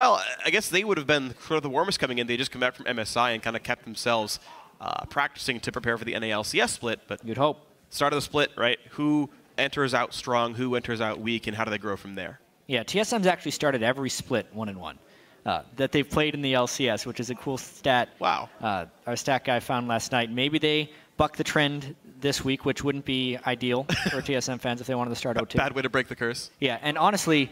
Well, I guess they would have been sort of the warmest coming in. They just come back from MSI and kind of kept themselves practicing to prepare for the LCS split. But you'd hope. Start of the split, right? Who enters out strong, who enters out weak, and how do they grow from there? Yeah, TSM's actually started every split 1-1 that they've played in the LCS, which is a cool stat. Wow. Our stat guy found last night. Maybe they buck the trend this week, which wouldn't be ideal for TSM fans if they wanted to start 0-2. Bad way to break the curse. Yeah, and honestly,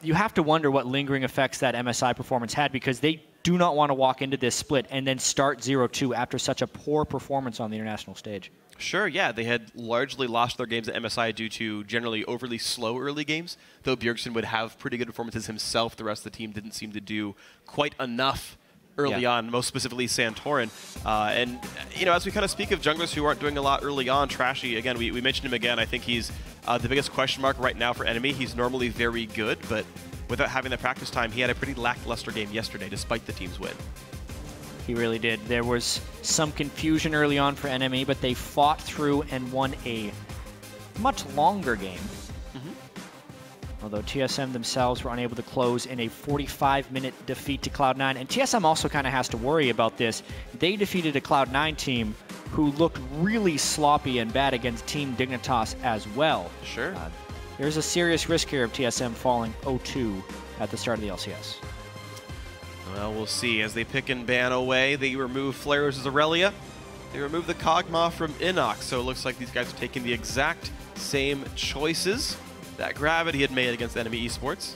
you have to wonder what lingering effects that MSI performance had, because they do not want to walk into this split and then start 0-2 after such a poor performance on the international stage. Sure, yeah. They had largely lost their games at MSI due to generally overly slow early games, though Bjergsen would have pretty good performances himself. The rest of the team didn't seem to do quite enough early on, most specifically Santorin. And, you know, as we kind of speak of junglers who aren't doing a lot early on, Trashy, again, we mentioned him again. I think he's the biggest question mark right now for NME. He's normally very good, but without having the practice time, he had a pretty lackluster game yesterday, despite the team's win. He really did. There was some confusion early on for NME, but they fought through and won a much longer game. Although TSM themselves were unable to close in a 45-minute defeat to Cloud9. And TSM also kind of has to worry about this. They defeated a Cloud9 team who looked really sloppy and bad against Team Dignitas as well. Sure. There's a serious risk here of TSM falling 0-2 at the start of the LCS. Well, we'll see. As they pick and ban away, they remove Flares' Aurelia. They remove the Kog'Maw from Inox, so it looks like these guys are taking the exact same choices that Gravity had made against NME eSports.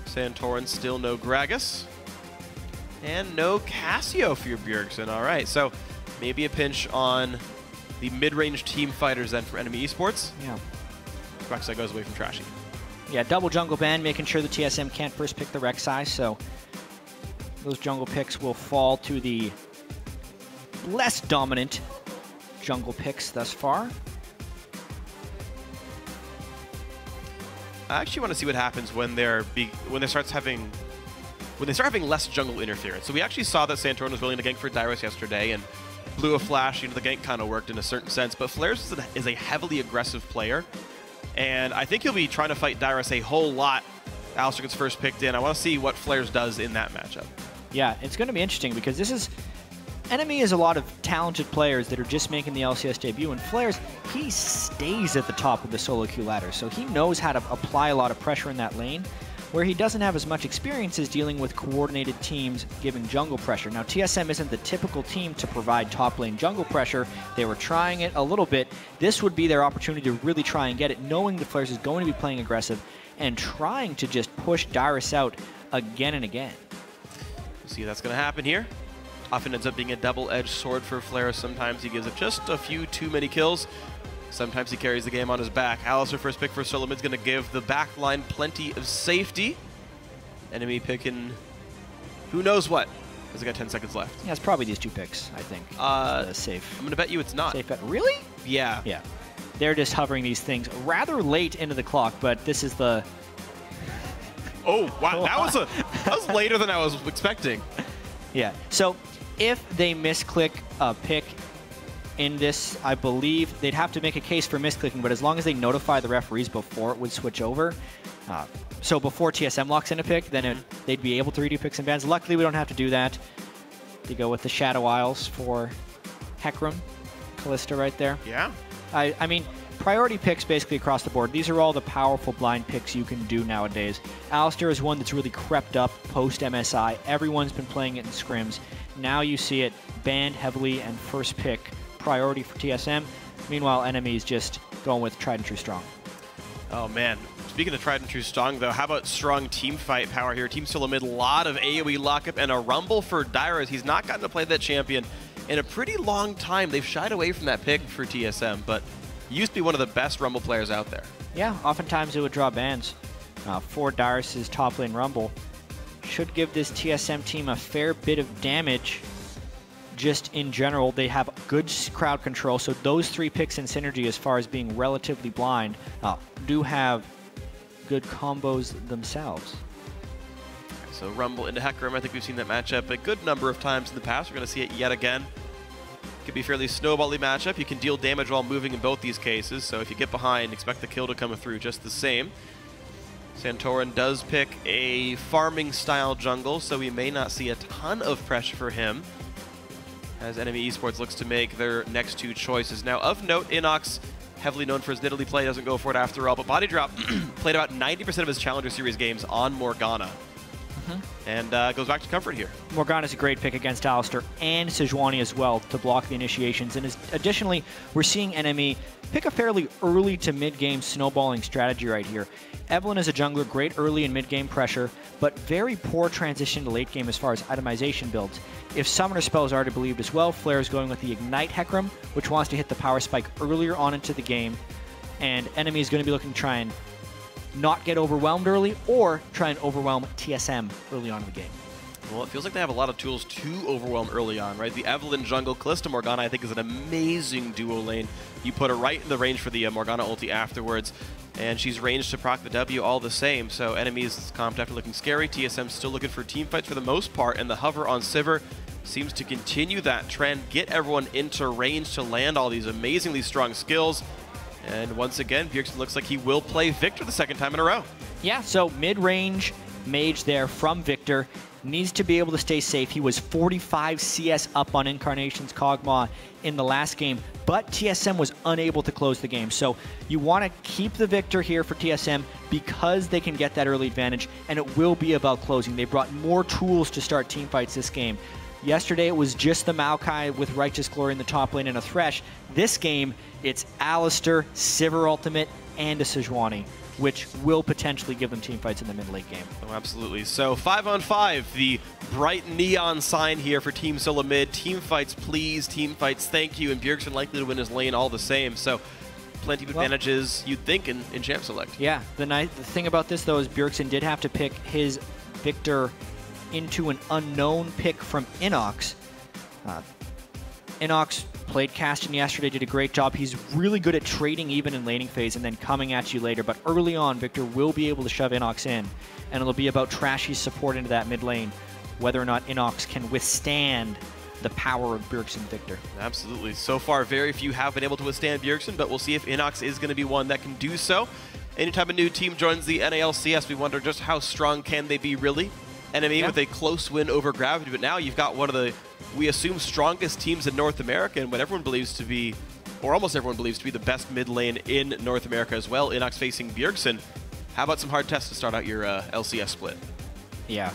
Santorin still no Gragas. And no Cassio for your Bjergsen. All right, so maybe a pinch on the mid-range team fighters then for NME eSports. Yeah. Rek'Sai goes away from Trashy. Yeah, double jungle ban, making sure the TSM can't first pick the Rek'Sai, so those jungle picks will fall to the less dominant jungle picks thus far. I actually want to see what happens when they start having less jungle interference. So we actually saw that Santorin was willing to gank for Dyrus yesterday and blew a flash. You know, the gank kind of worked in a certain sense, but Flares is a heavily aggressive player, and I think he'll be trying to fight Dyrus a whole lot. Alistair gets first picked in. I want to see what Flares does in that matchup. Yeah, it's going to be interesting because this is NME is a lot of talented players that are just making the LCS debut, and Flares, he stays at the top of the solo queue ladder, so he knows how to apply a lot of pressure in that lane. Where he doesn't have as much experience is dealing with coordinated teams giving jungle pressure. Now, TSM isn't the typical team to provide top lane jungle pressure. They were trying it a little bit. This would be their opportunity to really try and get it, knowing the Flares is going to be playing aggressive and trying to just push Dyrus out again and again. We'll see if that's going to happen here. Often ends up being a double-edged sword for Flares. Sometimes he gives up just a few too many kills. Sometimes he carries the game on his back. Alistair first pick for SoloMid's going to give the backline plenty of safety. NME picking who knows what, because they got 10 seconds left. Yeah, it's probably these two picks, I think. Safe. I'm going to bet you it's not. Safe bet. Really? Yeah. Yeah. They're just hovering these things rather late into the clock, but this is the... Oh, wow. That was later than I was expecting. Yeah. So if they misclick a pick in this, I believe they'd have to make a case for misclicking, but as long as they notify the referees before it would switch over, so before TSM locks in a pick, then they'd be able to redo picks and bans. Luckily, we don't have to do that. They go with the Shadow Isles for Hecarim, Kalista right there. Yeah. I mean, priority picks basically across the board. These are all the powerful blind picks you can do nowadays. Alistair is one that's really crept up post-MSI. Everyone's been playing it in scrims. Now you see it banned heavily and first pick priority for TSM. Meanwhile, NME is just going with tried and true strong. Oh, man. Speaking of tried and true strong, though, how about strong team fight power here? Team SoloMid, a lot of AoE lockup and a rumble for Dyrus. He's not gotten to play that champion in a pretty long time. They've shied away from that pick for TSM, but used to be one of the best rumble players out there. Yeah, oftentimes it would draw bans for Dyrus' top lane rumble. Should give this TSM team a fair bit of damage. Just in general, they have good crowd control, so those three picks in synergy as far as being relatively blind do have good combos themselves. So Rumble into Hecarim, I think we've seen that matchup a good number of times in the past. We're going to see it yet again. Could be a fairly snowbally matchup. You can deal damage while moving in both these cases, so if you get behind, expect the kill to come through just the same. Santorin does pick a farming style jungle, so we may not see a ton of pressure for him as NME eSports looks to make their next two choices. Now, of note, Inox, heavily known for his Nidalee play, doesn't go for it after all, but Body Drop played about 90% of his Challenger Series games on Morgana. And goes back to Comfort here. Morgana's a great pick against Alistar and Sejuani as well to block the initiations. And additionally, we're seeing NME pick a fairly early to mid-game snowballing strategy right here. Evelynn is a jungler, great early and mid-game pressure, but very poor transition to late game as far as itemization builds. If Summoner spells are to be believed as well, Flair is going with the Ignite Hecarim, which wants to hit the power spike earlier on into the game. And NME is going to be looking to try and not get overwhelmed early, or try and overwhelm TSM early on in the game. Well, it feels like they have a lot of tools to overwhelm early on, right? The Evelynn jungle, Kalista Morgana, I think, is an amazing duo lane. You put her right in the range for the Morgana ulti afterwards, and she's ranged to proc the W all the same. So NME's comp definitely looking scary. TSM still looking for team fights for the most part, and the hover on Sivir seems to continue that trend, get everyone into range to land all these amazingly strong skills. And once again, Bjergsen looks like he will play Victor the second time in a row. Yeah, so mid-range mage there from Victor. Needs to be able to stay safe. He was 45 CS up on Incarnation's Kog'Maw in the last game, but TSM was unable to close the game. So you want to keep the Victor here for TSM because they can get that early advantage, and it will be about closing. They brought more tools to start teamfights this game. Yesterday, it was just the Maokai with Righteous Glory in the top lane and a Thresh. This game, it's Alistar, Sivir Ultimate, and a Sejuani, which will potentially give them teamfights in the mid-late game. Oh, absolutely. So 5-on-5, the bright neon sign here for Team SoloMid. Teamfights, please. Teamfights, thank you. And Bjergsen likely to win his lane all the same. So plenty of advantages, you'd think, in Champ Select. Yeah. The thing about this, though, is Bjergsen did have to pick his Victor into an unknown pick from Inox. Inox played Caston yesterday, did a great job. He's really good at trading even in laning phase and then coming at you later. But early on, Victor will be able to shove Inox in, and it'll be about Trashy's support into that mid lane, whether or not Inox can withstand the power of Bjergsen Victor. Absolutely. So far, very few have been able to withstand Bjergsen, but we'll see if Inox is going to be one that can do so. Anytime a new team joins the LCS, we wonder just how strong can they be really? NME with a close win over Gravity, but now you've got one of the, we assume, strongest teams in North America, and what everyone believes to be, or almost everyone believes to be, the best mid lane in North America as well. Inox facing Bjergsen. How about some hard tests to start out your LCS split? Yeah.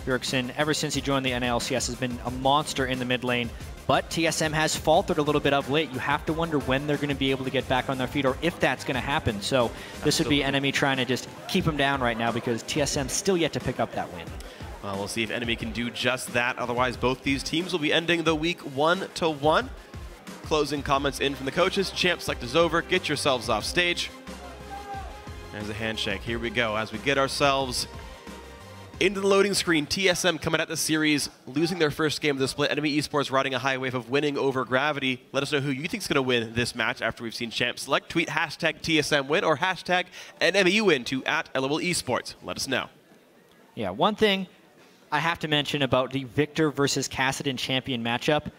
Bjergsen, ever since he joined the NLCS, has been a monster in the mid lane, but TSM has faltered a little bit of late. You have to wonder when they're going to be able to get back on their feet, or if that's going to happen. So this would be NME trying to just keep him down right now, because TSM still yet to pick up that win. Well, we'll see if NME can do just that. Otherwise, both these teams will be ending the week 1-1. Closing comments in from the coaches. Champ Select is over. Get yourselves off stage. There's a handshake. Here we go as we get ourselves into the loading screen. TSM coming at the series, losing their first game of the split. NME eSports riding a high wave of winning over Gravity. Let us know who you think is going to win this match after we've seen Champ Select. Tweet hashtag TSM win or hashtag NME win to @LOL eSports. Let us know. Yeah, one thing I have to mention about the Victor versus Kassadin champion matchup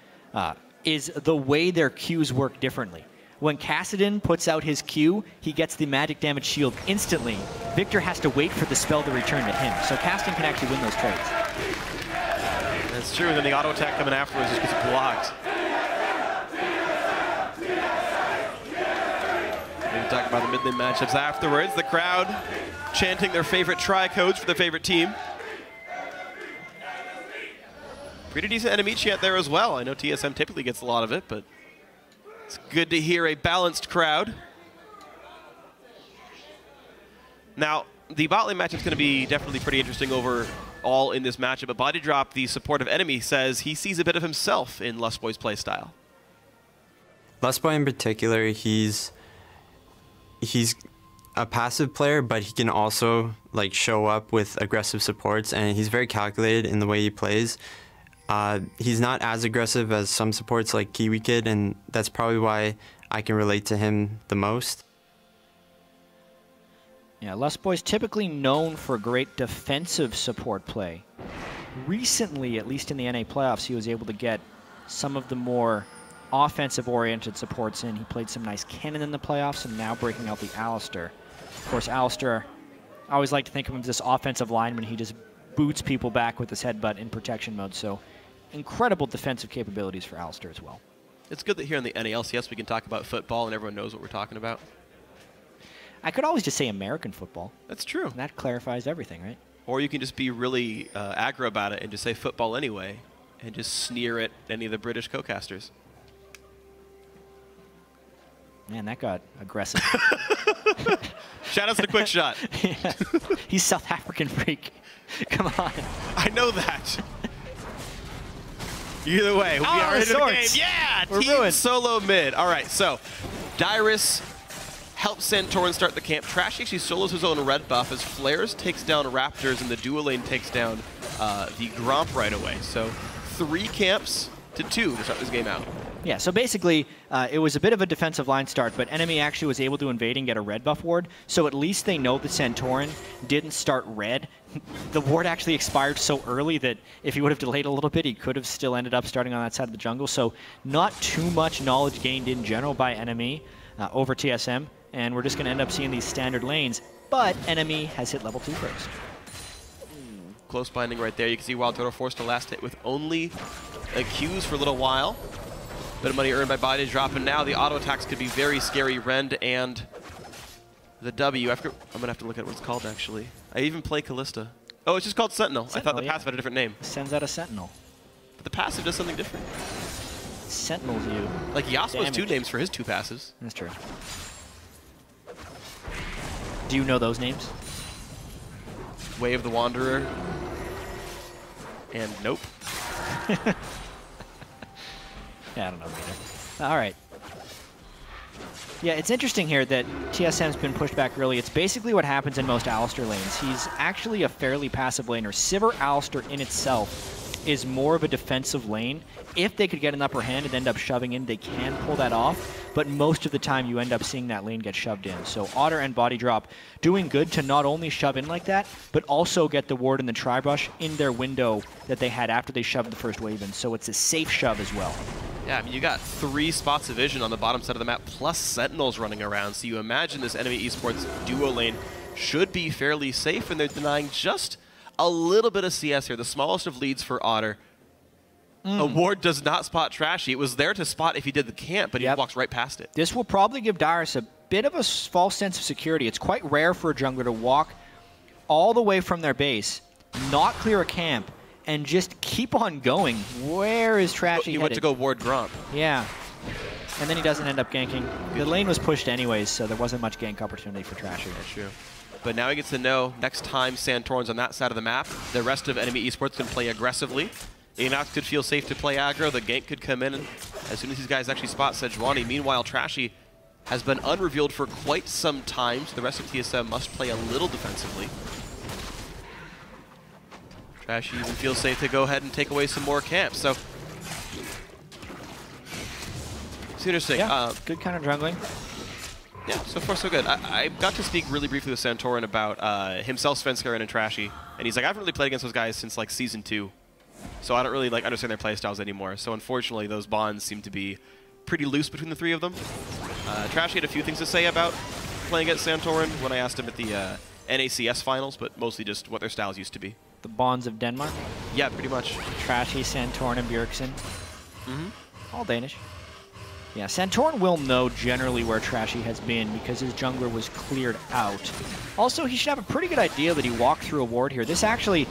is the way their Qs work differently. When Kassadin puts out his Q, he gets the magic damage shield instantly. Victor has to wait for the spell to return to him, so Kassadin can actually win those trades. That's true, and then the auto attack coming afterwards just gets blocked. We'll talk about the mid lane matchups afterwards. The crowd chanting their favorite tri-codes for their favorite team. Pretty decent enemy chant there as well. I know TSM typically gets a lot of it, but it's good to hear a balanced crowd. Now, the bot lane matchup is going to be definitely pretty interesting overall in this matchup, but Body Drop, the support of NME, says he sees a bit of himself in Lustboy's playstyle. Lustboy in particular, he's a passive player, but he can also like show up with aggressive supports, and he's very calculated in the way he plays. He's not as aggressive as some supports like Kiwi Kid, and that's probably why I can relate to him the most. Yeah, Lustboy's typically known for great defensive support play. Recently, at least in the NA playoffs, he was able to get some of the more offensive-oriented supports in. He played some nice Kennen in the playoffs, and now breaking out the Alistar. Of course, Alistar I always like to think of him as this offensive lineman. He just boots people back with his headbutt in protection mode. So incredible defensive capabilities for Alistair as well. It's good that here in the LCS we can talk about football and everyone knows what we're talking about. I could always just say American football. That's true. And that clarifies everything, right? Or you can just be really aggro about it and just say football anyway and just sneer at any of the British co-casters. Man, that got aggressive. Shout out to the quick shot. Yeah. He's South African freak. Come on. I know that. Either way, we are in the game. Yeah, We're team ruined. SoloMid. All right, so Dyrus helps Santorin start the camp. Trashy actually solos his own red buff as Flares takes down Raptors and the duo lane takes down the Gromp right away. So 3 camps to 2 to start this game out. Yeah, so basically, it was a bit of a defensive line start, but NME actually was able to invade and get a red buff ward, so at least they know that Santorin didn't start red. The ward actually expired so early that if he would have delayed a little bit, he could have still ended up starting on that side of the jungle, so not too much knowledge gained in general by NME over TSM, and we're just going to end up seeing these standard lanes, but NME has hit level 2 first. Close binding right there. You can see Wild Turtle forced to last hit with only a Qs for a little while. Bit of money earned by body dropping now. The auto attacks could be very scary. Rend and the W. I'm going to have to look at what it's called, actually. I even play Callista. Oh, it's just called Sentinel. I thought the passive had a different name. Sends out a Sentinel. But the passive does something different. Sentinels you. Like Yasuo has 2 damage. names for his 2 passives. That's true. Do you know those names? Way of the Wanderer. And nope. Yeah, I don't know either. All right. Yeah, it's interesting here that TSM's been pushed back early. It's basically what happens in most Alistair lanes. He's actually a fairly passive laner. Sivir Alistair in itself is more of a defensive lane. If they could get an upper hand and end up shoving in, they can pull that off. But most of the time, you end up seeing that lane get shoved in. So Otter and Body Drop doing good to not only shove in like that, but also get the ward and the Tri-Brush in their window that they had after they shoved the first wave in. So it's a safe shove as well. Yeah, I mean, you got 3 spots of vision on the bottom side of the map, plus Sentinels running around. So you imagine this NME eSports duo lane should be fairly safe, and they're denying just a little bit of CS here. The smallest of leads for Otter. A ward does not spot Trashy. It was there to spot if he did the camp, but he walks right past it. This will probably give Dyrus a bit of a false sense of security. It's quite rare for a jungler to walk all the way from their base, not clear a camp, and just keep on going. Where is Trashy He went to go ward Gromp. Yeah. And then he doesn't end up ganking. The lane was pushed anyways, so there wasn't much gank opportunity for Trashy. That's true. But now he gets to know next time Santorin's on that side of the map, the rest of NME eSports can play aggressively. Enox could feel safe to play aggro. The gank could come in and as soon as these guys actually spot Sejuani. Meanwhile, Trashy has been unrevealed for quite some time, so the rest of TSM must play a little defensively. Trashy even feels safe to go ahead and take away some more camps. So it's interesting. Yeah, good counter jungling. Yeah, so far so good. I got to speak really briefly with Santorin about himself, Svenskar, and Trashy, and he's like, I haven't really played against those guys since like Season 2, so I don't really like understand their playstyles anymore. So unfortunately, those bonds seem to be pretty loose between the 3 of them. Trashy had a few things to say about playing against Santorin when I asked him at the NACS finals, but mostly just what their styles used to be. The bonds of Denmark? Yeah, pretty much. Trashy, Santorin, and Bjergsen. All Danish. Yeah, Santorin will know generally where Trashy has been because his jungler was cleared out. Also, he should have a pretty good idea that he walked through a ward here. This actually,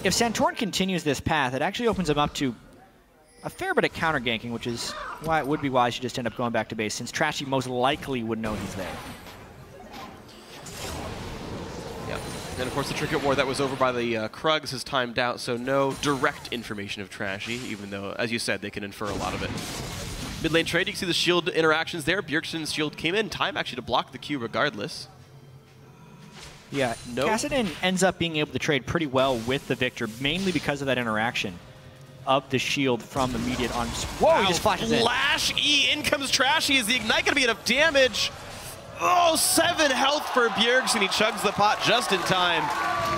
if Santorin continues this path, it actually opens him up to a fair bit of counter ganking, which is why it would be wise to just end up going back to base, since Trashy most likely would know he's there. Yeah, and of course the Trinket Ward that was over by the Krugs has timed out, so no direct information of Trashy, even though, as you said, they can infer a lot of it. Mid lane trade, you can see the shield interactions there. Bjergsen's shield came in time actually to block the Q regardless. Yeah, Nope. Kassadin ends up being able to trade pretty well with the Victor, mainly because of that interaction of the shield from immediate on. Whoa, he just flashes in. Flash E, in comes Trashy. Is the Ignite going to be enough damage? Oh, 7 health for Bjergsen. He chugs the pot just in time.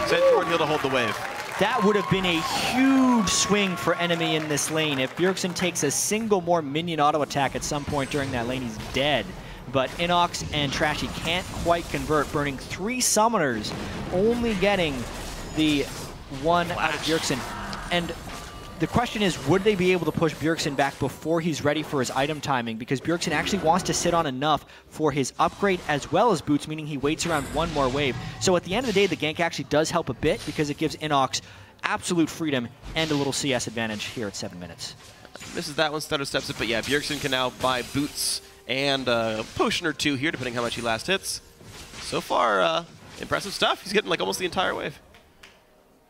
Santorin heal to hold the wave. That would have been a huge swing for NME in this lane. If Bjergsen takes a single more minion auto attack at some point during that lane, he's dead. but Inox and Trashy can't quite convert, burning 3 summoners, only getting the 1 out of Bjergsen. And the question is, would they be able to push Bjergsen back before he's ready for his item timing? Because Bjergsen actually wants to sit on enough for his upgrade as well as boots, meaning he waits around 1 more wave. So at the end of the day, the gank actually does help a bit because it gives Inox absolute freedom and a little CS advantage here at 7 minutes. Misses that one, stutter steps it, but yeah, Bjergsen can now buy boots and a potion or 2 here, depending how much he last hits. So far, impressive stuff. He's getting like almost the entire wave.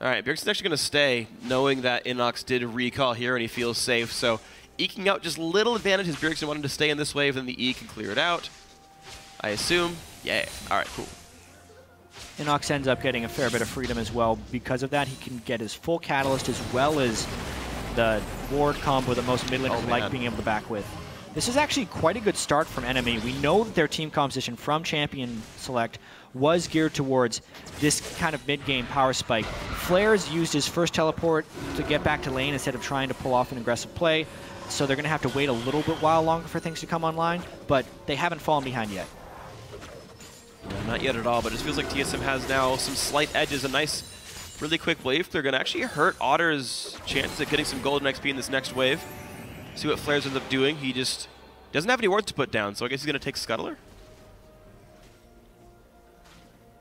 All right, Bjergsen's actually going to stay, knowing that Inox did recall here and he feels safe. So eking out just little advantage as Bjergsen wanted to stay in this wave, then the E can clear it out, I assume. Yeah, all right, cool. Inox ends up getting a fair bit of freedom as well. Because of that, he can get his full Catalyst as well as the ward combo that most mid laners like being able to back with. This is actually quite a good start from NME. We know that their team composition from Champion Select was geared towards this kind of mid-game power spike. Flares used his first teleport to get back to lane instead of trying to pull off an aggressive play, so they're going to have to wait a little bit while longer for things to come online, but they haven't fallen behind yet. No, not yet at all, but it feels like TSM has now some slight edges. A nice, really quick wave. They're going to actually hurt Otter's chances at getting some golden XP in this next wave. See what Flares ends up doing. He just doesn't have any wards to put down, so I guess he's going to take Scuttler?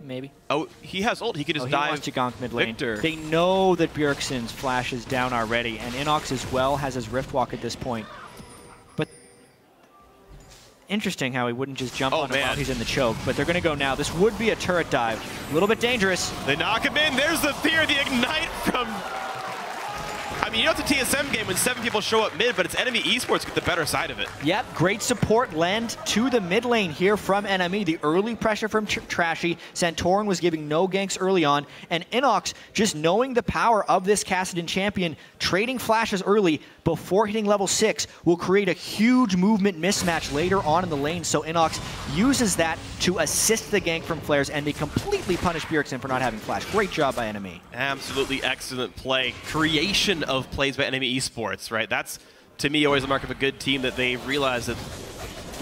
Maybe. Oh, he has ult. He could just dive. He wants to gank mid lane. Victor. They know that Bjergsen's flash is down already, and Inox as well has his Rift Walk at this point. But interesting how he wouldn't just jump on him while he's in the choke. But they're going to go now. This would be a turret dive. A little bit dangerous. They knock him in. There's the fear, the ignite from... I mean, you know it's a TSM game when 7 people show up mid, but it's enemy eSports get the better side of it. Yep, great support lend to the mid lane here from NME. The early pressure from Trashy. Santorin was giving no ganks early on, and Inox, just knowing the power of this Kassadin champion, trading flashes early before hitting level 6 will create a huge movement mismatch later on in the lane, so Inox uses that to assist the gank from Flares, and they completely punish Bjergsen for not having flash. Great job by NME. Absolutely excellent play. Creation of plays by enemy eSports, right? That's, to me, always a mark of a good team, that they realize that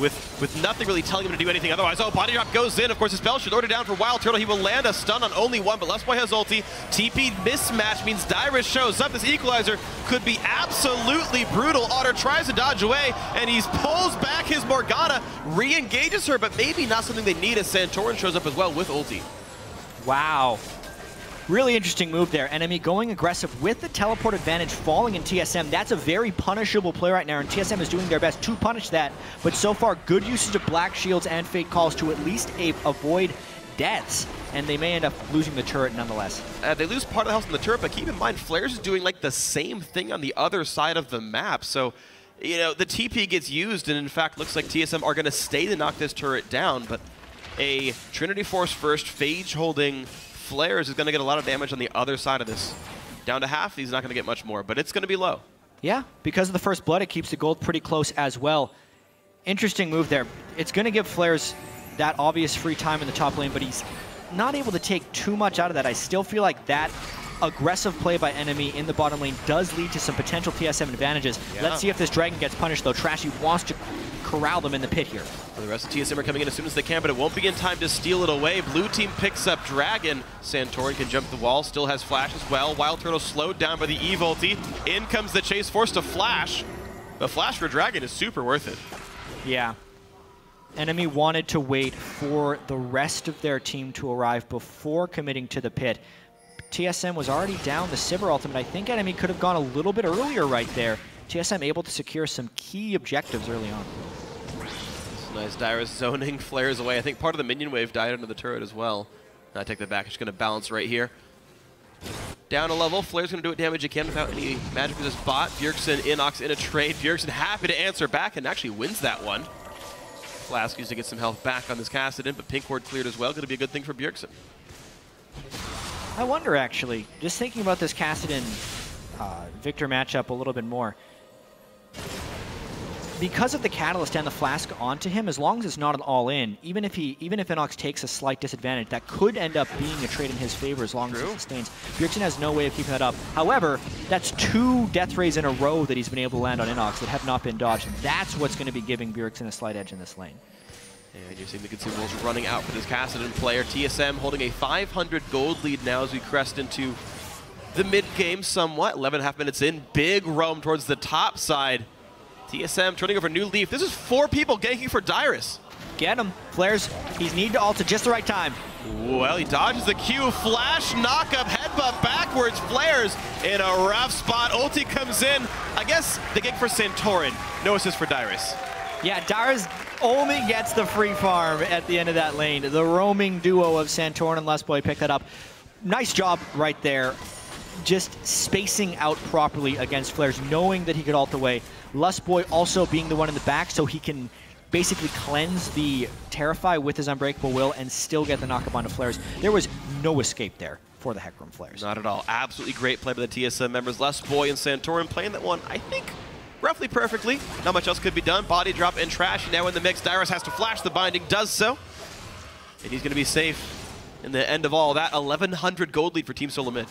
with nothing really telling him to do anything otherwise. Oh, body drop goes in. Of course, his spell should order down for Wild Turtle. He will land a stun on only 1, but Left Boy has ulti. TP mismatch means Dyrus shows up. This equalizer could be absolutely brutal. Otter tries to dodge away, and he pulls back his Morgana, re-engages her, but maybe not something they need as Santorin shows up as well with ulti. Wow. Really interesting move there. NME going aggressive with the teleport advantage falling in TSM. That's a very punishable play right now, and TSM is doing their best to punish that. But so far, good usage of Black Shields and Fate Calls to at least avoid deaths, and they may end up losing the turret nonetheless. They lose part of the health in the turret, but keep in mind, Flares is doing like the same thing on the other side of the map. So, you know, the TP gets used, and in fact, looks like TSM are going to stay to knock this turret down, but a Trinity Force first, Phage holding Flares is going to get a lot of damage on the other side of this. Down to half, he's not going to get much more, but it's going to be low. Yeah, because of the first blood, it keeps the gold pretty close as well. Interesting move there. It's going to give Flares that obvious free time in the top lane, but he's not able to take too much out of that. I still feel like that aggressive play by NME in the bottom lane does lead to some potential TSM advantages. Yeah. Let's see if this Dragon gets punished, though. Trashy wants to corral them in the pit here. Well, the rest of TSM are coming in as soon as they can, but it won't be in time to steal it away. Blue team picks up Dragon. Santorin can jump the wall, still has flash as well. Wild Turtle slowed down by the Eve ulti. In comes the chase, forced to flash. The flash for Dragon is super worth it. Yeah. NME wanted to wait for the rest of their team to arrive before committing to the pit. TSM was already down the Sivir ultimate. I think NME could have gone a little bit earlier right there. TSM able to secure some key objectives early on. Nice Dyrus zoning Flares away. I think part of the minion wave died under the turret as well. I take that back. It's going to balance right here. Down a level. Flare's going to do what damage he can without any magic for this bot. Bjergsen, Inox in a trade. Bjergsen happy to answer back and actually wins that one. Flask used to get some health back on this Kassadin, but pink ward cleared as well. Going to be a good thing for Bjergsen. I wonder, actually, just thinking about this Kassadin Victor matchup a little bit more. Because of the Catalyst and the Flask onto him, as long as it's not an all-in, even if Inox takes a slight disadvantage, that could end up being a trade in his favor as long as it sustains. Bjergsen has no way of keeping that up. However, that's 2 death rays in a row that he's been able to land on Inox that have not been dodged. That's what's going to be giving Bjergsen a slight edge in this lane. And you're seeing the consumables running out for this Kassadin player. TSM holding a 500 gold lead now as we crest into the mid-game somewhat. 11.5 minutes in. Big roam towards the top side. TSM turning over New Leaf. This is 4 people ganking for Dyrus. Get him. Flares, he's need to ult at just the right time. Well, he dodges the Q. Flash, knock-up, headbutt backwards. Flares in a rough spot. Ulti comes in. I guess they gank for Santorin. No assist for Dyrus. Yeah, Dyrus only gets the free farm at the end of that lane. The roaming duo of Santorin and Lustboy picked that up. Nice job right there. Just spacing out properly against Flares, knowing that he could ult away. Lustboy also being the one in the back so he can basically cleanse the Terrify with his Unbreakable Will and still get the knock-up onto Flares. There was no escape there for the Hecarim Flares. Not at all. Absolutely great play by the TSM members. Lustboy and Santorin playing that one, I think, roughly perfectly. Not much else could be done. Body drop and Trash now in the mix. Dyrus has to flash the binding, does so. And he's going to be safe in the end of all that. 1,100 gold lead for Team SoloMid.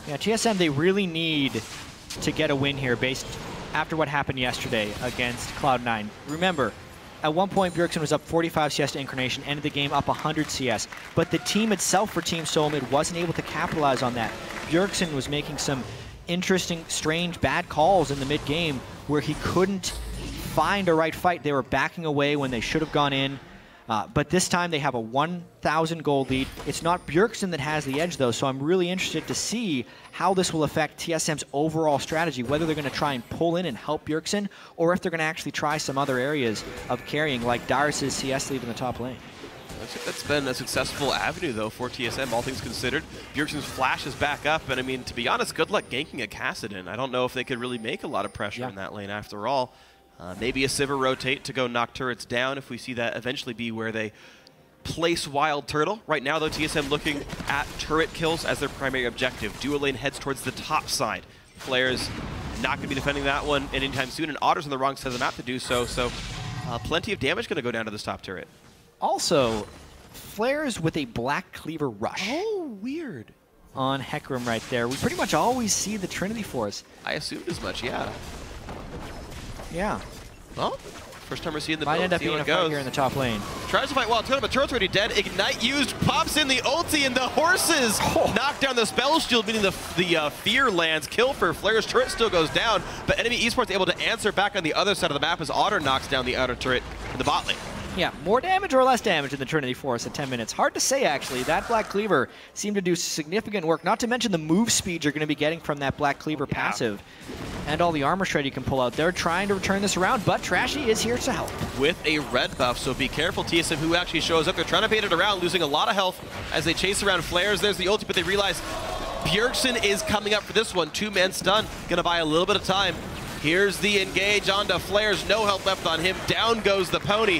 Yeah, TSM, they really need to get a win here based after what happened yesterday against Cloud9. Remember, at one point, Bjergsen was up 45 CS to Incarnation, ended the game up 100 CS. But the team itself for Team SoloMid wasn't able to capitalize on that. Bjergsen was making some interesting, strange, bad calls in the mid-game where he couldn't find a right fight. They were backing away when they should have gone in. But this time they have a 1,000 gold lead. It's not Bjergsen that has the edge though, so I'm really interested to see how this will affect TSM's overall strategy, whether they're going to try and pull in and help Bjergsen, or if they're going to actually try some other areas of carrying, like Dyrus' CS lead in the top lane. That's been a successful avenue, though, for TSM, all things considered. Bjergsen's flash is back up, and I mean, to be honest, good luck ganking a Kassadin. I don't know if they could really make a lot of pressure in that lane after all. Maybe a Sivir rotate to go knock turrets down if we see that eventually be where they place Wild Turtle. Right now, though, TSM looking at turret kills as their primary objective. Duo lane heads towards the top side. Flares not going to be defending that one anytime soon, and Otter's on the wrong side of the map to do so, so plenty of damage going to go down to this top turret. Also, Flares with a Black Cleaver Rush. Oh, weird. On Hecarim right there. We pretty much always see the Trinity Force. I assumed as much, yeah. Yeah. Well, first time we're seeing the might build, end up being a fight here in the top lane. Tries to fight Wild Turtle, but Turtle's already dead. Ignite used, pops in the ulti, and the horses knock down the spell shield, meaning the fear lands. Kill for Flare's turret still goes down, but NME eSports able to answer back on the other side of the map as Otter knocks down the outer turret in the bot lane. Yeah, more damage or less damage in the Trinity Force at 10 minutes. Hard to say, actually. That Black Cleaver seemed to do significant work, not to mention the move speed you're going to be getting from that Black Cleaver passive. And all the armor shred you can pull out. They're trying to return this around, but Trashy is here to help. With a red buff, so be careful, TSM, who actually shows up. They're trying to bait it around, losing a lot of health as they chase around Flares. There's the ulti, but they realize Bjergsen is coming up for this one. 2-man stun, going to buy a little bit of time. Here's the engage onto Flares. No health left on him. Down goes the pony.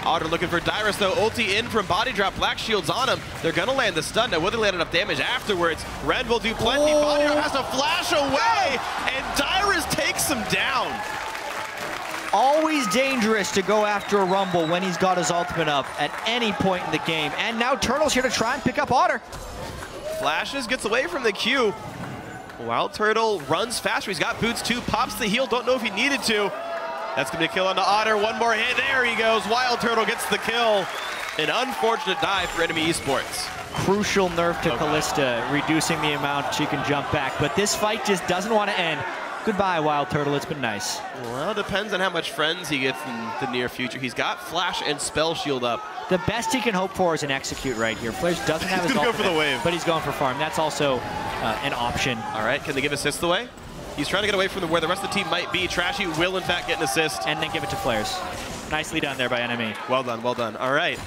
Otter looking for Dyrus, though. Ulti in from body drop. Black shield's on him. They're going to land the stun. Now, will they land enough damage afterwards? Red will do plenty. Body drop has to flash away, and Dyrus takes him down. Always dangerous to go after a Rumble when he's got his ultimate up at any point in the game. And now Turtle's here to try and pick up Otter. Flashes, gets away from the Q. Wild Turtle runs faster. He's got boots too. Pops the heal. Don't know if he needed to. That's going to be a kill onto Otter. One more hit. There he goes. Wild Turtle gets the kill. An unfortunate dive for NME eSports. Crucial nerf to Kalista, reducing the amount she can jump back. But this fight just doesn't want to end. Goodbye, Wild Turtle. It's been nice. Well, it depends on how much friends he gets in the near future. He's got Flash and Spell Shield up. The best he can hope for is an execute right here. Flares doesn't have his ultimate, go for the wave, but he's going for farm. That's also an option. All right, can they give assists away? He's trying to get away from where the rest of the team might be. Trashy will, in fact, get an assist. And then give it to Flares. Nicely done there by NME. Well done, well done. All right.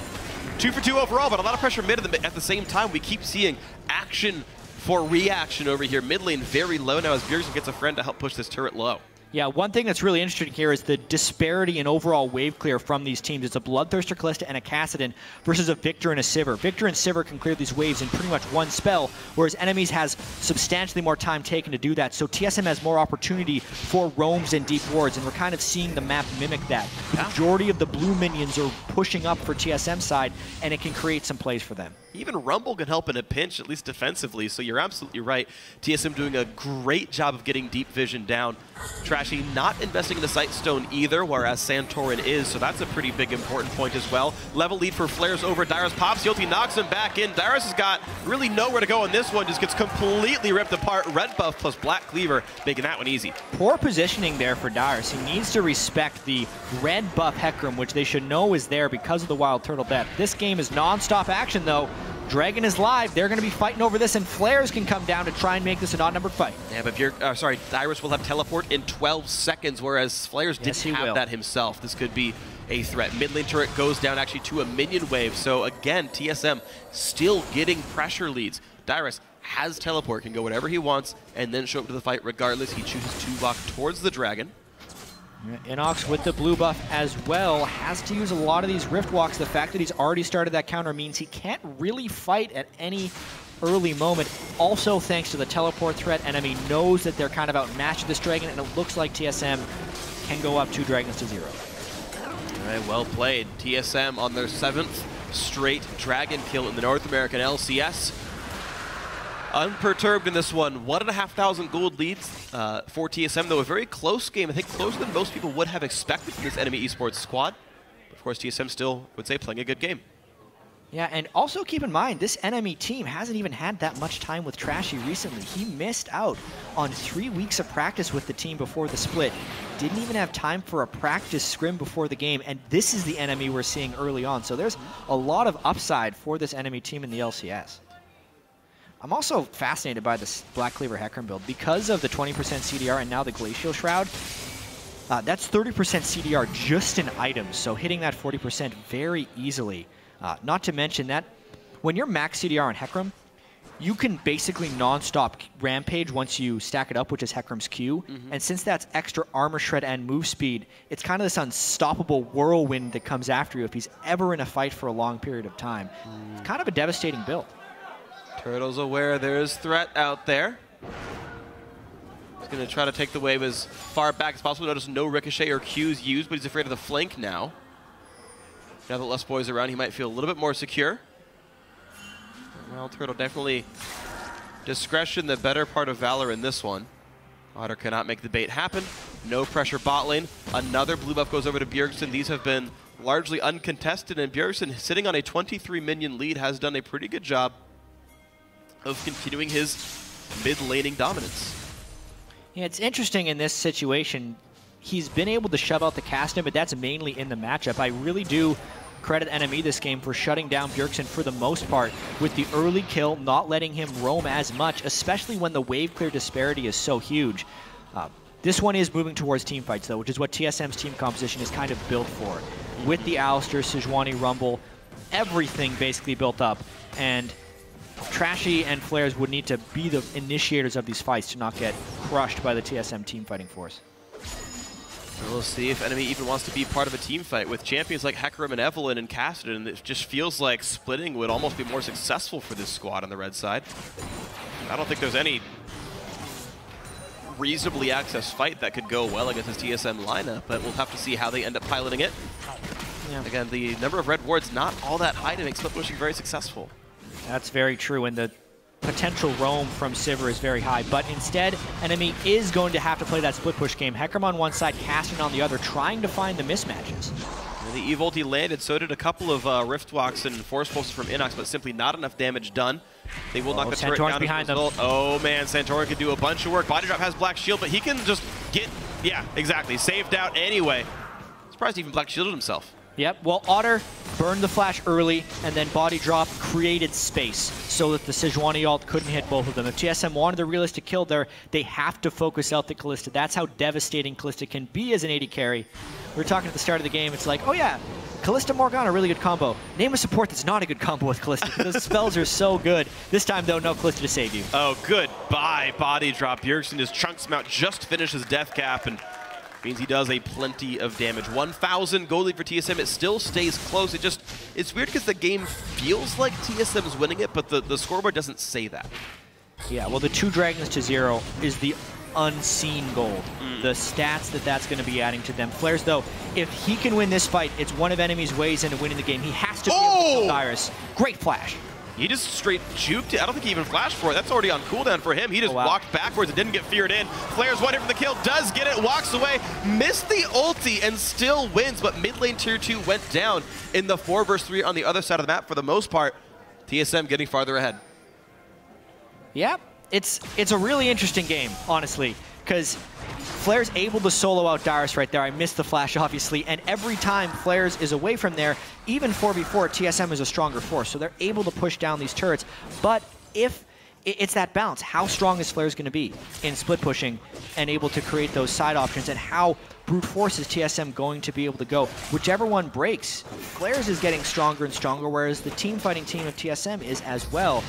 2 for 2 overall, but a lot of pressure mid at the same time. We keep seeing action for reaction over here. Mid lane very low now as Bjergsen gets a friend to help push this turret low. Yeah, one thing that's really interesting here is the disparity in overall wave clear from these teams. It's a Bloodthirster Kalista and a Kassadin versus a Victor and a Sivir. Victor and Sivir can clear these waves in pretty much one spell, whereas enemies has substantially more time taken to do that. So TSM has more opportunity for roams and deep wards, and we're kind of seeing the map mimic that. The majority of the blue minions are pushing up for TSM side, and it can create some plays for them. Even Rumble can help in a pinch, at least defensively, so you're absolutely right. TSM doing a great job of getting deep vision down. Trashy not investing in the Sight Stone either, whereas Santorin is, so that's a pretty big important point as well. Level lead for Flares over Dyrus. Pops, Yolti knocks him back in. Dyrus has got really nowhere to go on this one, just gets completely ripped apart. Red buff plus Black Cleaver, making that one easy. Poor positioning there for Dyrus. He needs to respect the red buff Hecarim, which they should know is there because of the Wild Turtle death. This game is non-stop action though. Dragon is live. They're going to be fighting over this, and Flares can come down to try and make this an odd-numbered fight. Yeah, but Dyrus will have teleport in 12 seconds, whereas Flares didn't have that himself. This could be a threat. Mid lane turret goes down actually to a minion wave. So again, TSM still getting pressure leads. Dyrus has teleport, can go whatever he wants, and then show up to the fight regardless. He chooses to walk towards the Dragon. Inox with the blue buff as well has to use a lot of these Rift Walks. The fact that he's already started that counter means he can't really fight at any early moment. Also, thanks to the teleport threat, NME knows that they're kind of outmatched this Dragon, and it looks like TSM can go up 2 Dragons to 0. All right, well played. TSM on their 7th straight Dragon kill in the North American LCS. Unperturbed in this one. 1,500 gold leads for TSM, though a very close game. I think closer than most people would have expected from this NME eSports squad. Of course, TSM still would say playing a good game. Yeah, and also keep in mind, this NME team hasn't even had that much time with Trashy recently. He missed out on 3 weeks of practice with the team before the split. Didn't even have time for a practice scrim before the game, and this is the NME we're seeing early on. So there's a lot of upside for this NME team in the LCS. I'm also fascinated by this Black Cleaver Hecarim build. Because of the 20% CDR and now the Glacial Shroud, that's 30% CDR just in items, so hitting that 40% very easily. Not to mention that when you're max CDR on Hecarim, you can basically non-stop rampage once you stack it up, which is Hecarim's Q. And since that's extra armor shred and move speed, it's kind of this unstoppable whirlwind that comes after you if he's ever in a fight for a long period of time. It's kind of a devastating build. Turtle's aware there is threat out there. He's going to try to take the wave as far back as possible. Notice no ricochet or Qs used, but he's afraid of the flank now. Now that less boys around, he might feel a little bit more secure. Well, Turtle definitely discretion, the better part of Valor in this one. Otter cannot make the bait happen. No pressure bot lane. Another blue buff goes over to Bjergsen. These have been largely uncontested, and Bjergsen, sitting on a 23 minion lead, has done a pretty good job of continuing his mid-laning dominance. Yeah, it's interesting in this situation. He's been able to shove out the Castor, but that's mainly in the matchup. I really do credit NME this game for shutting down Bjergsen for the most part with the early kill, not letting him roam as much, especially when the wave clear disparity is so huge. This one is moving towards team fights, though, which is what TSM's team composition is kind of built for. With the Alistair, Sejuani, Rumble, everything basically built up, and Trashy and Flares would need to be the initiators of these fights to not get crushed by the TSM team fighting force. We'll see if NME even wants to be part of a team fight with champions like Hecarim and Evelynn and Cassidy. It just feels like splitting would almost be more successful for this squad on the red side. I don't think there's any reasonably accessed fight that could go well against this TSM lineup, but we'll have to see how they end up piloting it. Yeah. Again, the number of red wards not all that high to make split pushing very successful. That's very true, and the potential roam from Sivir is very high, but instead, NME is going to have to play that split push game. Hecarim on one side, Caston on the other, trying to find the mismatches. And the Evolti landed, so did a couple of Rift Walks and Force Pulses from Inox, but simply not enough damage done. They will knock the turret down behind as a result. Oh man, Santorin could do a bunch of work. Body Drop has Black Shield, but he can just get, yeah, exactly, saved out anyway. Surprised he even Black Shielded himself. Yep, well, Otter burned the flash early, and then Body Drop created space so that the Sejuani ult couldn't hit both of them. If TSM wanted the realistic kill there, they have to focus out the Kalista. That's how devastating Kalista can be as an AD carry. We were talking at the start of the game, it's like, oh yeah, Kalista Morgana, really good combo. Name a support that's not a good combo with Kalista. Those spells are so good. This time, though, no Kalista to save you. Oh, goodbye, Body Drop. Bjergsen, his chunk smount just finished his death cap, and means he does a plenty of damage. 1,000 gold lead for TSM. It still stays close. It's weird because the game feels like TSM is winning it, but the scoreboard doesn't say that. Yeah, well, the 2 Dragons to 0 is the unseen gold. The stats that's going to be adding to them. Flares, though, if he can win this fight, it's one of NME's ways into winning the game. He has to be able to kill Dyrus. Great flash. He just straight juked it. I don't think he even flashed for it. That's already on cooldown for him. He just walked backwards and didn't get feared in. Flares one in for the kill, does get it, walks away, missed the ulti and still wins, but mid lane tier 2 went down in the 4 versus 3 on the other side of the map for the most part. TSM getting farther ahead. Yeah, it's a really interesting game, honestly, because Flair's able to solo out Dyrus right there. I missed the flash, obviously, and every time Flair's is away from there, even 4v4, TSM is a stronger force, so they're able to push down these turrets. But if it's that balance, how strong is Flair's going to be in split pushing and able to create those side options, and how brute force is TSM going to be able to go? Whichever one breaks, Flair's is getting stronger and stronger, whereas the team fighting team of TSM is as well.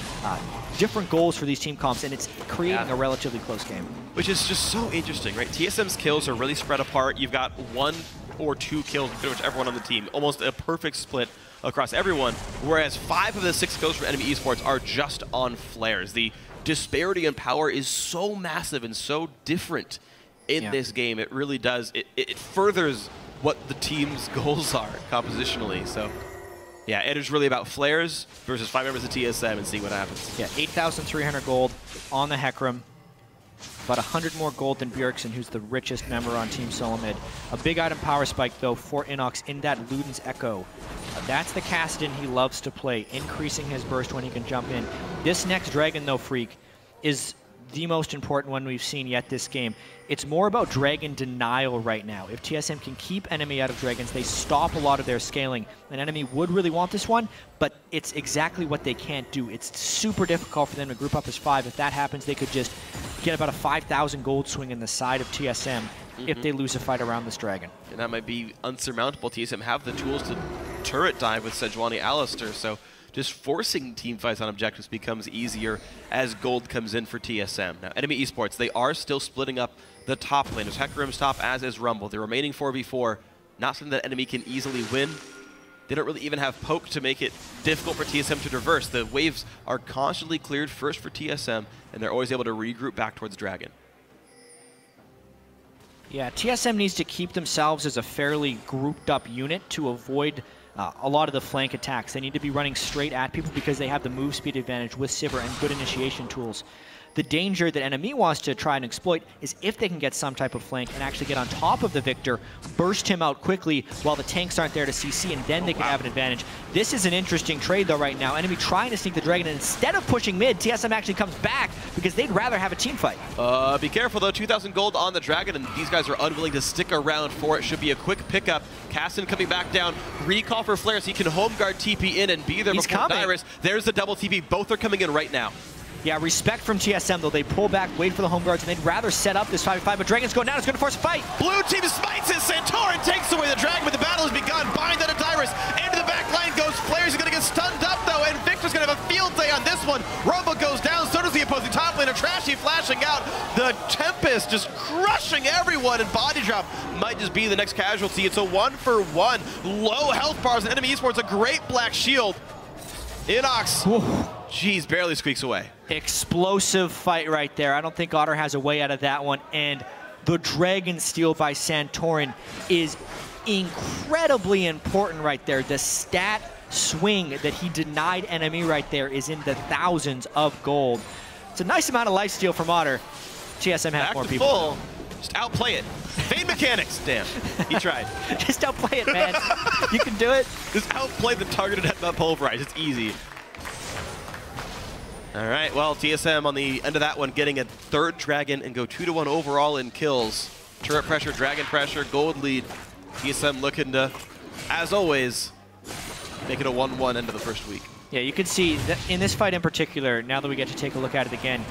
Different goals for these team comps, and it's creating a relatively close game. Which is just so interesting, right? TSM's kills are really spread apart. You've got 1 or 2 kills pretty much everyone on the team. Almost a perfect split across everyone, whereas 5 of the 6 kills from NME eSports are just on Flares. The disparity in power is so massive and so different in this game. It really does. It furthers what the team's goals are compositionally. So yeah, it is really about Flares versus 5 members of TSM and see what happens. Yeah, 8,300 gold on the Hecarim. About 100 more gold than Bjergsen, who's the richest member on Team SoloMid. A big item power spike, though, for Inox in that Luden's Echo. That's the Kassadin he loves to play, increasing his burst when he can jump in. This next Dragon, though, Freak, is the most important one we've seen yet this game. It's more about Dragon denial right now. If TSM can keep NME out of Dragons, they stop a lot of their scaling. And NME would really want this one, but it's exactly what they can't do. It's super difficult for them to group up as 5. If that happens, they could just get about a 5,000 gold swing in the side of TSM if they lose a fight around this Dragon. And that might be unsurmountable. TSM have the tools to turret dive with Sejuani Alistair, so just forcing team fights on objectives becomes easier as gold comes in for TSM. Now, NME eSports, they are still splitting up the top laners. Hecarim's top, as is Rumble. The remaining 4v4, not something that NME can easily win. They don't really even have poke to make it difficult for TSM to traverse. The waves are constantly cleared first for TSM, and they're always able to regroup back towards Dragon. Yeah, TSM needs to keep themselves as a fairly grouped up unit to avoid a lot of the flank attacks. They need to be running straight at people because they have the move speed advantage with Sivir and good initiation tools. The danger that NME wants to try and exploit is if they can get some type of flank and actually get on top of the Victor, burst him out quickly while the tanks aren't there to CC, and then they can have an advantage. This is an interesting trade, though, right now. NME trying to sneak the Dragon, and instead of pushing mid, TSM actually comes back because they'd rather have a team fight. Be careful, though. 2,000 gold on the Dragon, and these guys are unwilling to stick around for it. Should be a quick pickup. Kassadin coming back down. Recall for Flare so he can home guard TP in and be there before Dyrus. There's the double TP. Both are coming in right now. Yeah, respect from TSM, though. They pull back, wait for the home guards, and they'd rather set up this 5v5, but Dragon's going down. It's going to force a fight. Blue team smites it. Santorin takes away the Dragon, but the battle has begun. Bind out of Dyrus. Into the back line goes Flares. He's going to get stunned up, though, and Victor's going to have a field day on this one. Rumble goes down. So does the opposing top laner. Trashy flashing out. The Tempest just crushing everyone, and Body Drop might just be the next casualty. It's a 1-for-1. Low health bars, and NME eSports a great black shield. Inox. Jeez, barely squeaks away. Explosive fight right there. I don't think Otter has a way out of that one. And the Dragon steal by Santorin is incredibly important right there. The stat swing that he denied NME right there is in the thousands of gold. It's a nice amount of lifesteal from Otter. TSM has more people. Full. Just outplay it. Fade mechanics. Damn, he tried. Just outplay it, man. You can do it. Just outplay the targeted headbutt pulverize. It's easy. All right, well, TSM on the end of that one getting a 3rd Dragon and go 2-1 overall in kills. Turret pressure, Dragon pressure, gold lead. TSM looking to, as always, make it a 1-1 end of the first week. Yeah, you can see that in this fight in particular, now that we get to take a look at it again,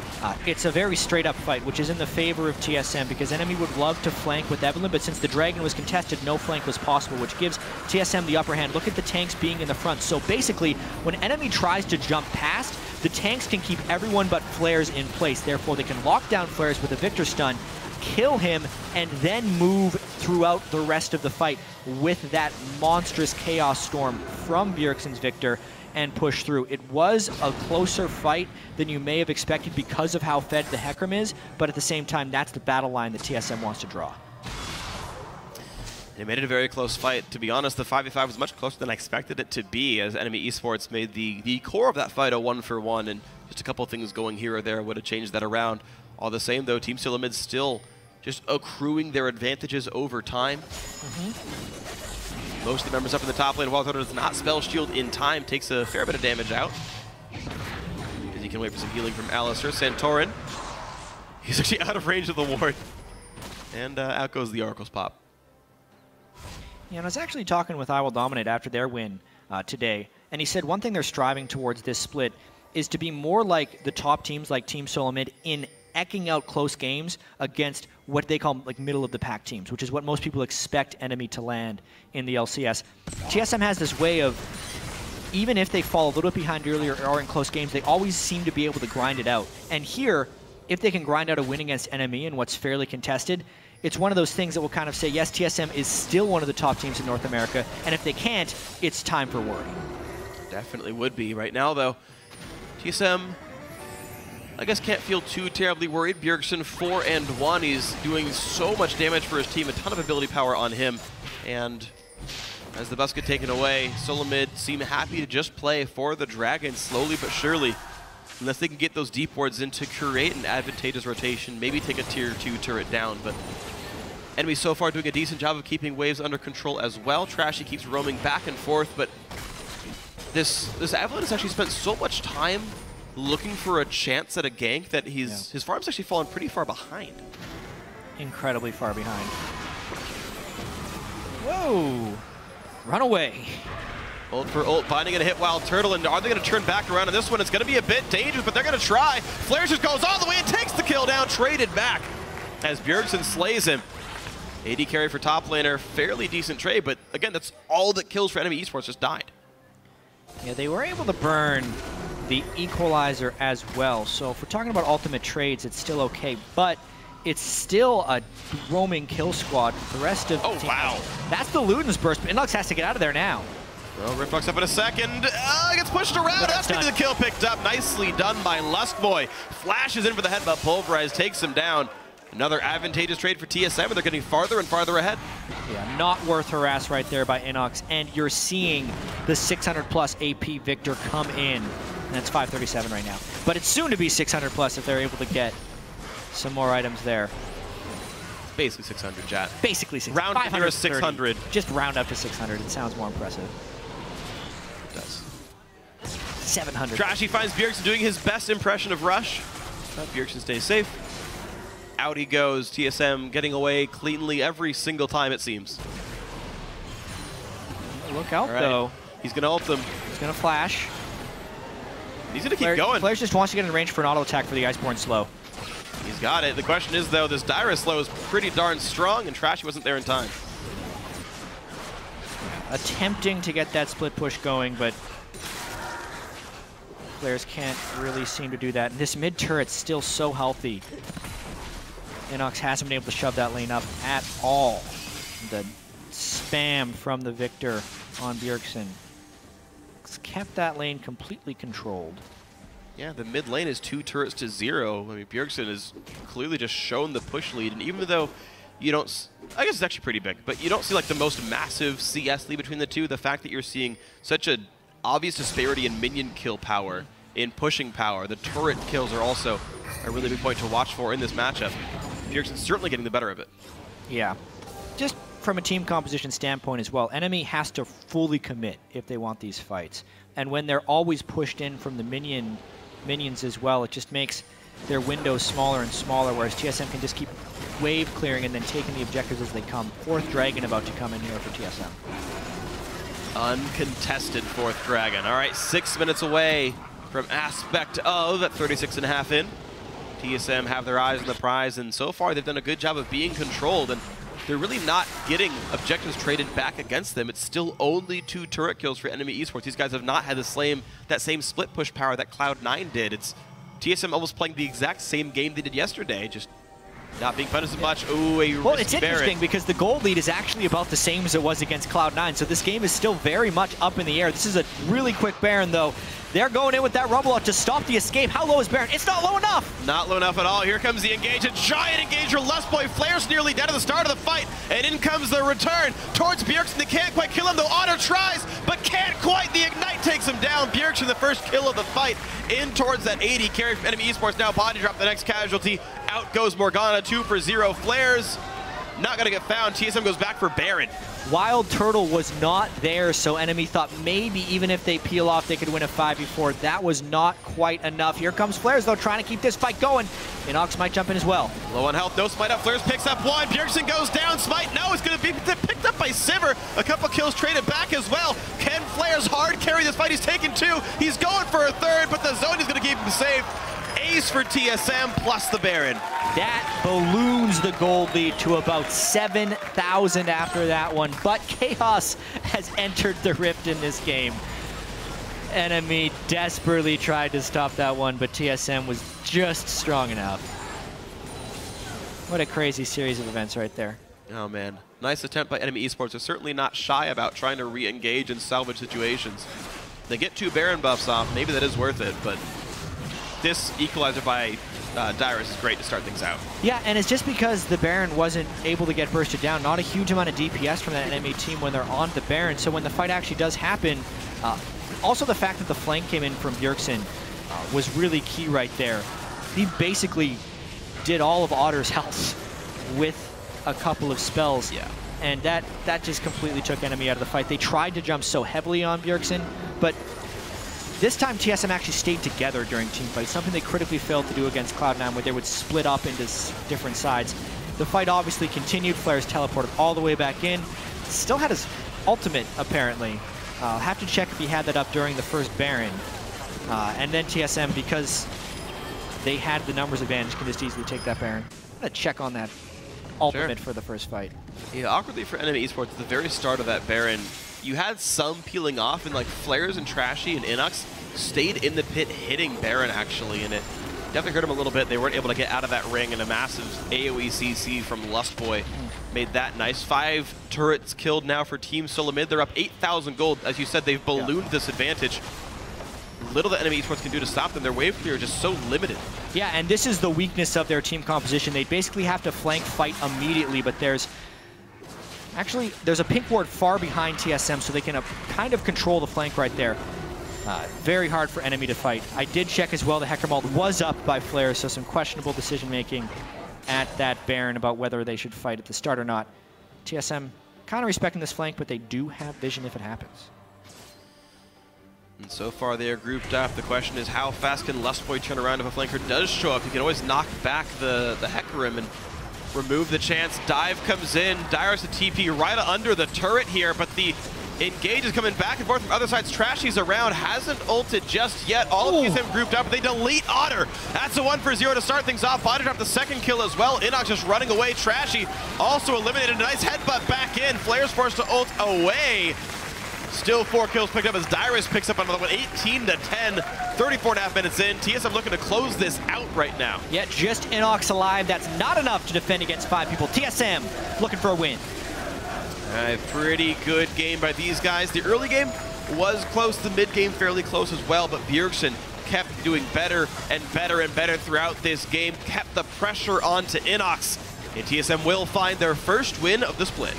it's a very straight-up fight, which is in the favor of TSM, because NME would love to flank with Evelynn, but since the Dragon was contested, no flank was possible, which gives TSM the upper hand. Look at the tanks being in the front. So basically, when NME tries to jump past, the tanks can keep everyone but Flares in place. Therefore, they can lock down Flares with a Victor stun, kill him, and then move throughout the rest of the fight with that monstrous Chaos Storm from Bjergsen's Victor and push through. It was a closer fight than you may have expected because of how fed the Hecarim is, but at the same time, that's the battle line that TSM wants to draw. They made it a very close fight. To be honest, the 5v5 was much closer than I expected it to be, as NME eSports made the core of that fight a 1-for-1, and just a couple of things going here or there would have changed that around. All the same, though, Team SoloMid still just accruing their advantages over time. Most of the members up in the top lane, while Toto does not spell shield in time, takes a fair bit of damage out. As he can wait for some healing from Alistair. Santorin, he's actually out of range of the ward. And out goes the Oracle's pop. Yeah, and I was actually talking with I Will Dominate after their win today, and he said one thing they're striving towards this split is to be more like the top teams like Team SoloMid in eking out close games against what they call like middle-of-the-pack teams, which is what most people expect NME to land in the LCS. TSM has this way of, even if they fall a little bit behind earlier or in close games, they always seem to be able to grind it out. And here, if they can grind out a win against NME in what's fairly contested, it's one of those things that will kind of say, yes, TSM is still one of the top teams in North America, and if they can't, it's time for worry. Definitely would be. Right now, though, TSM, I guess, can't feel too terribly worried. Bjergsen 4-1. He's doing so much damage for his team, a ton of ability power on him. And as the bus get taken away, SoloMid seem happy to just play for the Dragon slowly but surely. Unless they can get those deep wards in to create an advantageous rotation, maybe take a tier 2 turret down. But NME so far doing a decent job of keeping waves under control as well. Trashy keeps roaming back and forth, but this Avalon has actually spent so much time looking for a chance at a gank that his farm's actually fallen pretty far behind. Incredibly far behind. Whoa! Run away. Ult for ult, finding a hit wild turtle, and are they going to turn back around on this one? It's going to be a bit dangerous, but they're going to try. Flares just goes all the way and takes the kill down, traded back as Bjergsen slays him. AD carry for top laner, fairly decent trade, but again, that's all that kills for NME eSports, just died. Yeah, they were able to burn the equalizer as well, so if we're talking about ultimate trades, it's still okay, but it's still a roaming kill squad. The rest of the team, wow. That's the Luden's burst, but Inlux has to get out of there now. Well, Riftbox up in a second. Gets pushed around. That's going to the kill picked up. Nicely done by Luskboy. Flashes in for the headbutt. Pulverize takes him down. Another advantageous trade for TSM, and they're getting farther and farther ahead. Yeah, not worth harass right there by Inox, and you're seeing the 600+ AP Victor come in. And that's 537 right now. But it's soon to be 600+ if they're able to get some more items there. Basically 600, chat. Basically 600. Round to nearest 600. Just round up to 600. It sounds more impressive. It does. 700. Trashy finds Bjergsen doing his best impression of Rush. But Bjergsen stays safe. Out he goes. TSM getting away cleanly every single time, it seems. Look out, though. He's going to ult them. He's going to flash. He's going to keep going. Players just wants to get in range for an auto attack for the Iceborne slow. He's got it. The question is, though, this Dyrus slow is pretty darn strong, and Trashy wasn't there in time. Attempting to get that split push going, but players can't really seem to do that. And this mid turret's still so healthy. Inox hasn't been able to shove that lane up at all. The spam from the Victor on Bjergsen kept that lane completely controlled. Yeah, the mid lane is 2 turrets to 0. I mean, Bjergsen has clearly just shown the push lead, and even though you don't, I guess it's actually pretty big, but you don't see like the most massive CS lead between the two. The fact that you're seeing such an obvious disparity in minion kill power, in pushing power, the turret kills are also a really big point to watch for in this matchup. Bjergsen's certainly getting the better of it. Yeah, just from a team composition standpoint as well, NME has to fully commit if they want these fights. And when they're always pushed in from the minions as well, it just makes their windows smaller and smaller, whereas TSM can just keep wave clearing and then taking the objectives as they come. 4th Dragon about to come in here for TSM. Uncontested 4th Dragon. All right, 6 minutes away from aspect of at 36.5 in. TSM have their eyes on the prize, and so far they've done a good job of being controlled, and they're really not getting objectives traded back against them. It's still only 2 turret kills for NME eSports. These guys have not had that same split push power that Cloud9 did. It's TSM almost playing the exact same game they did yesterday, just not being punished as much. Ooh, well, it's interesting because the gold lead is actually about the same as it was against Cloud9, so this game is still very much up in the air. This is a really quick Baron, though. They're going in with that rumble out to stop the escape. How low is Baron? It's not low enough! Not low enough at all. Here comes the engage. A giant engager. Lustboy flares nearly dead at the start of the fight. And in comes the return towards Bjergsen. They can't quite kill him, though. Otter tries, but can't quite. The Ignite takes him down. Bjergsen, the first kill of the fight, in towards that 80. Carry from NME eSports now. Body drop the next casualty. Out goes Morgana. 2 for 0. Flares not going to get found. TSM goes back for Baron. Wild Turtle was not there, so NME thought maybe even if they peel off, they could win a 5v4. That was not quite enough. Here comes Flares, though, trying to keep this fight going. Inox might jump in as well. Low on health, no smite up. Flares picks up one. Bjergsen goes down. Smite, no, it's going to be picked up by Sivir. A couple kills traded back as well. Can Flares hard carry this fight? He's taken 2. He's going for a 3rd, but the zone is going to keep him safe. Ace for TSM plus the Baron. That balloons the gold lead to about 7,000 after that one, but Chaos has entered the rift in this game. NME desperately tried to stop that one, but TSM was just strong enough. What a crazy series of events right there. Oh man, nice attempt by NME eSports. They're certainly not shy about trying to re-engage and salvage situations. They get 2 Baron buffs off, maybe that is worth it, but this equalizer by Dyrus is great to start things out. Yeah, and it's just because the Baron wasn't able to get bursted down. Not a huge amount of DPS from that NME team when they're on the Baron. So when the fight actually does happen, also the fact that the flank came in from Bjergsen was really key right there. He basically did all of Otter's health with a couple of spells. Yeah. And that just completely took NME out of the fight. They tried to jump so heavily on Bjergsen, but this time TSM actually stayed together during teamfights, something they critically failed to do against Cloud9, where they would split up into different sides. The fight obviously continued. Flares teleported all the way back in. Still had his ultimate, apparently. I'll have to check if he had that up during the first Baron. And then TSM, because they had the numbers advantage, can just easily take that Baron. I'm going to check on that ultimate for the first fight. Yeah, awkwardly for NME eSports, at the very start of that Baron, you had some peeling off, and like Flares and Trashy and Inox stayed in the pit hitting Baron actually, and it definitely hurt him a little bit. They weren't able to get out of that ring, and a massive AoE CC from Lustboy made that nice. 5 turrets killed now for Team SoloMid. They're up 8,000 gold. As you said, they've ballooned this advantage. Little that NME eSports can do to stop them. Their wave clear is just so limited. Yeah, and this is the weakness of their team composition. They basically have to flank fight immediately, but there's a pink ward far behind TSM, so they can kind of control the flank right there. Very hard for NME to fight. I did check as well, the Hectormalt was up by Flare, so some questionable decision-making at that Baron about whether they should fight at the start or not. TSM kind of respecting this flank, but they do have vision if it happens. And so far they are grouped up. The question is, how fast can Lustboy turn around if a flanker does show up? He can always knock back the Hecarim and remove the chance. Dive comes in. Dyrus the TP right under the turret here, but the engage is coming back and forth from other sides. Trashy's around, hasn't ulted just yet. All of them grouped up, but they delete Otter. That's a 1 for 0 to start things off. Body drop the second kill as well. Inox just running away. Trashy also eliminated. A nice headbutt back in. Flares forced to ult away. Still 4 kills picked up as Dyrus picks up another one. 18 to 10, 34.5 minutes in. TSM looking to close this out right now. Yeah, just Inox alive. That's not enough to defend against 5 people. TSM looking for a win. All right, pretty good game by these guys. The early game was close. The mid game fairly close as well, but Bjergsen kept doing better and better and better throughout this game. Kept the pressure onto Inox. And TSM will find their first win of the split.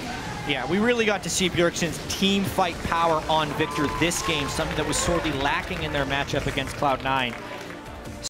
Yeah, we really got to see Bjergsen's team fight power on Victor this game, something that was sorely lacking in their matchup against Cloud9.